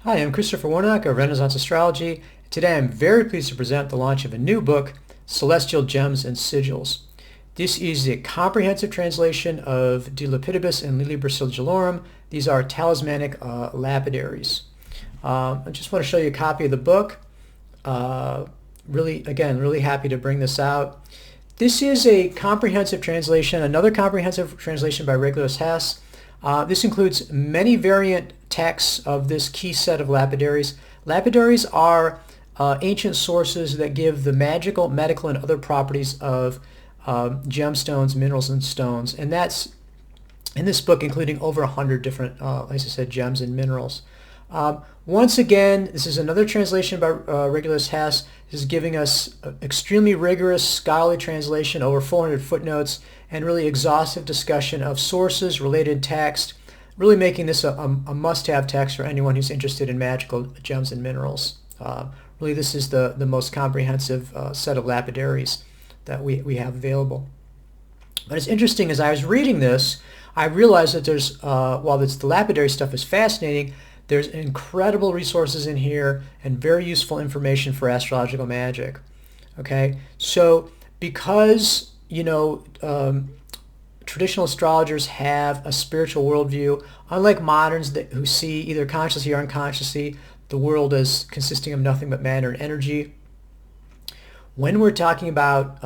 Hi, I'm Christopher Warnock of Renaissance Astrology. Today I'm very pleased to present the launch of a new book, Celestial Gems and Sigils. This is a comprehensive translation of De Lapidibus Liber Sigillorum. These are talismanic lapidaries. I just want to show you a copy of the book. Really happy to bring this out. This is a comprehensive translation, another comprehensive translation by Regulus Hess. This includes many variant texts of this key set of lapidaries. Lapidaries are ancient sources that give the magical, medical, and other properties of gemstones, minerals, and stones. And that's in this book, including over 100 different, as I said, gems and minerals. Once again, this is another translation by Regulus Hess. This is giving us extremely rigorous scholarly translation, over 400 footnotes, and really exhaustive discussion of sources, related text, really making this a must-have text for anyone who's interested in magical gems and minerals. Really, this is the most comprehensive set of lapidaries that we have available. But it's interesting, as I was reading this, I realized that there's, while the lapidary stuff is fascinating, there's incredible resources in here and very useful information for astrological magic. Okay, so because traditional astrologers have a spiritual worldview, unlike moderns who see either consciously or unconsciously the world as consisting of nothing but matter and energy. When we're talking about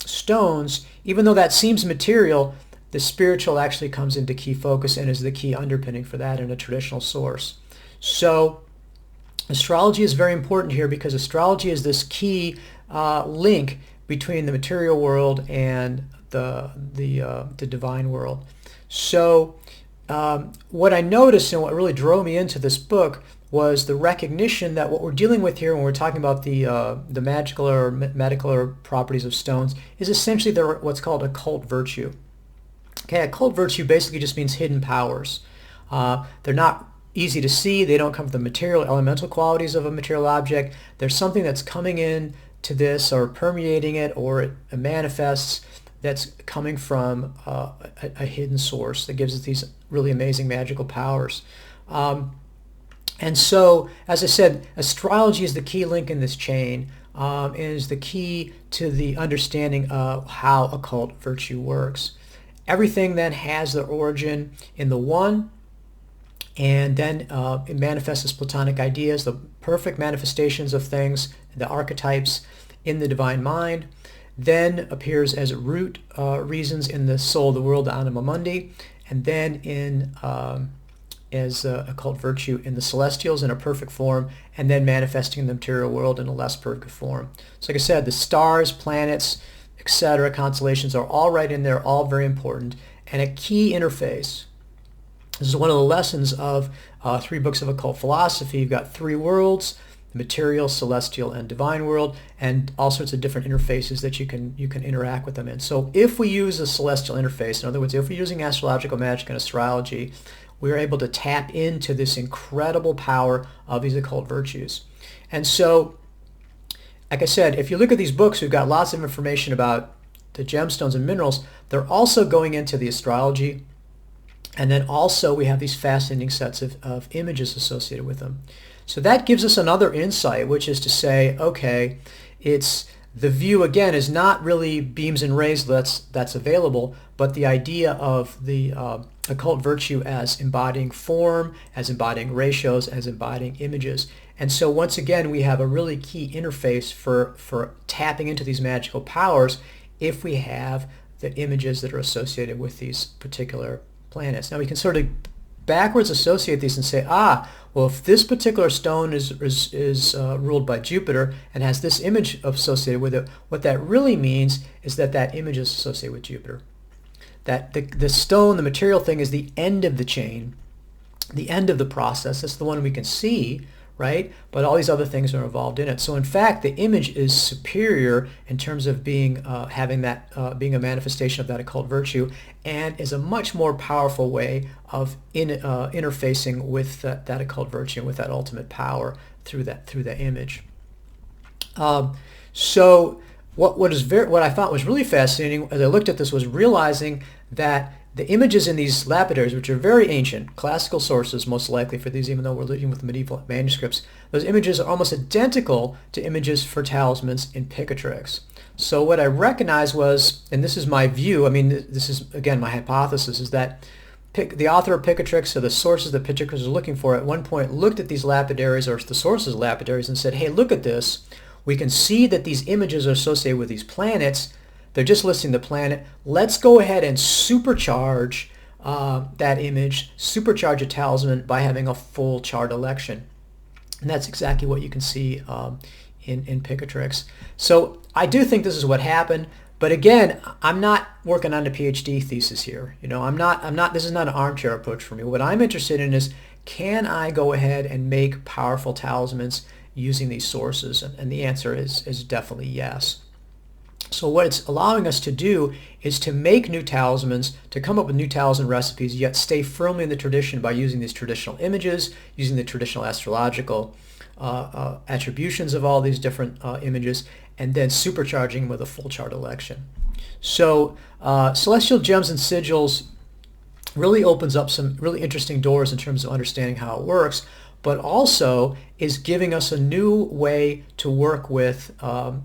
stones, even though that seems material, the spiritual actually comes into key focus and is the key underpinning for that in a traditional source. So astrology is very important here because astrology is this key link between the material world and the divine world. So what I noticed and what really drove me into this book was the recognition that what we're dealing with here when we're talking about the magical or medical or properties of stones is essentially what's called occult virtue. Okay, occult virtue basically just means hidden powers. They're not easy to see. They don't come from the material elemental qualities of a material object. There's something that's coming in to this or permeating it, or it manifests that's coming from a hidden source that gives us these really amazing magical powers. And so, as I said, astrology is the key link in this chain, and is the key to the understanding of how occult virtue works. Everything then has their origin in the one, and then it manifests as Platonic ideas, the perfect manifestations of things, the archetypes in the divine mind, then appears as root reasons in the soul, the world, the anima mundi, and then as occult virtue in the celestials in a perfect form, and then manifesting in the material world in a less perfect form. So like I said, the stars, planets, etc., constellations are all right in there, all very important, and a key interface. This is one of the lessons of 3 books of occult philosophy. You've got 3 worlds: the material, celestial, and divine world, and all sorts of different interfaces that you can interact with them in. So if we use a celestial interface, in other words, if we're using astrological magic and astrology, we're able to tap into this incredible power of these occult virtues. And so, like I said, if you look at these books, we've got lots of information about the gemstones and minerals. They're also going into the astrology, and then also we have these fascinating sets of images associated with them. So that gives us another insight, which is to say, okay, it's the view again is not really beams and rays that's available, but the idea of the occult virtue as embodying form, as embodying ratios, as embodying images. And so once again, we have a really key interface for tapping into these magical powers if we have the images that are associated with these particular planets. Now we can sort of backwards associate these and say, well, if this particular stone is ruled by Jupiter and has this image associated with it, what that really means is that image is associated with Jupiter. That the stone, the material thing, is the end of the chain, the end of the process. That's the one we can see, right? But all these other things are involved in it. So in fact, the image is superior in terms of being being a manifestation of that occult virtue, and is a much more powerful way of interfacing with that occult virtue and with that ultimate power through the image. So what I thought was really fascinating as I looked at this was realizing that the images in these lapidaries, which are very ancient, classical sources most likely for these, even though we're dealing with medieval manuscripts, those images are almost identical to images for talismans in Picatrix. So what I recognized was, and this is my view, I mean, this is, again, my hypothesis, is that the author of Picatrix, or the sources that Picatrix was looking for, at one point looked at these lapidaries, or the sources of lapidaries, and said, hey, look at this. We can see that these images are associated with these planets. They're just listing the planet. Let's go ahead and supercharge that image, supercharge a talisman by having a full chart election. And that's exactly what you can see in Picatrix. So I do think this is what happened. But again, I'm not working on a PhD thesis here. You know, I'm not, this is not an armchair approach for me. What I'm interested in is, can I go ahead and make powerful talismans using these sources? And the answer is definitely yes. So what it's allowing us to do is to make new talismans, to come up with new talisman recipes, yet stay firmly in the tradition by using these traditional images, using the traditional astrological attributions of all these different images, and then supercharging with a full chart election. So Celestial Gems and Sigils really opens up some really interesting doors in terms of understanding how it works, but also is giving us a new way to work with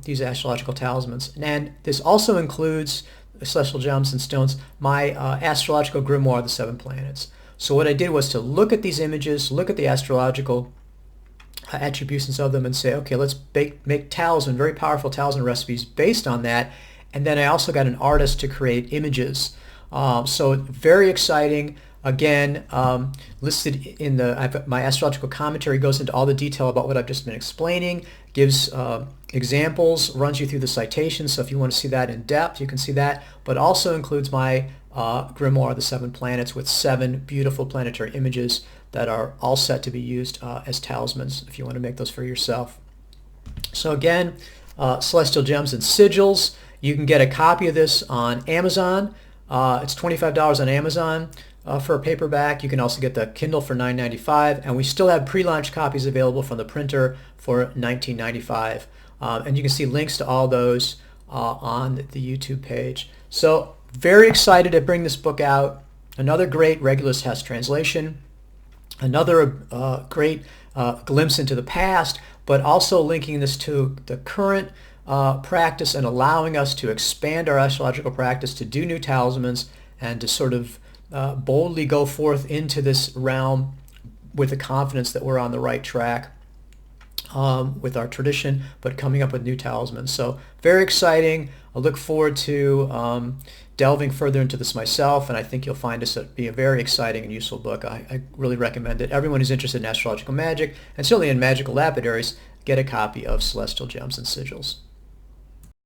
these astrological talismans. And this also includes Celestial Gems and Stones, my astrological grimoire, the 7 planets. So what I did was to look at these images, look at the astrological attributions of them, and say, okay, let's make talisman, very powerful talisman recipes based on that. And then I also got an artist to create images. So very exciting. Again, listed in my astrological commentary goes into all the detail about what I've just been explaining, gives examples, runs you through the citations. So if you want to see that in depth, you can see that, but also includes my grimoire, the 7 planets, with 7 beautiful planetary images that are all set to be used as talismans if you want to make those for yourself. So again, Celestial Gems and Sigils. You can get a copy of this on Amazon. It's $25 on Amazon for a paperback. You can also get the Kindle for $9.95, and we still have pre-launch copies available from the printer for $19.95. And you can see links to all those on the YouTube page. So very excited to bring this book out. Another great Regulus Test translation. Another great glimpse into the past, but also linking this to the current practice and allowing us to expand our astrological practice, to do new talismans, and to sort of boldly go forth into this realm with the confidence that we're on the right track with our tradition, but coming up with new talismans. So very exciting. I look forward to delving further into this myself, and I think you'll find this to be a very exciting and useful book. I really recommend it. Everyone who's interested in astrological magic, and certainly in magical lapidaries, get a copy of Celestial Gems and Sigils.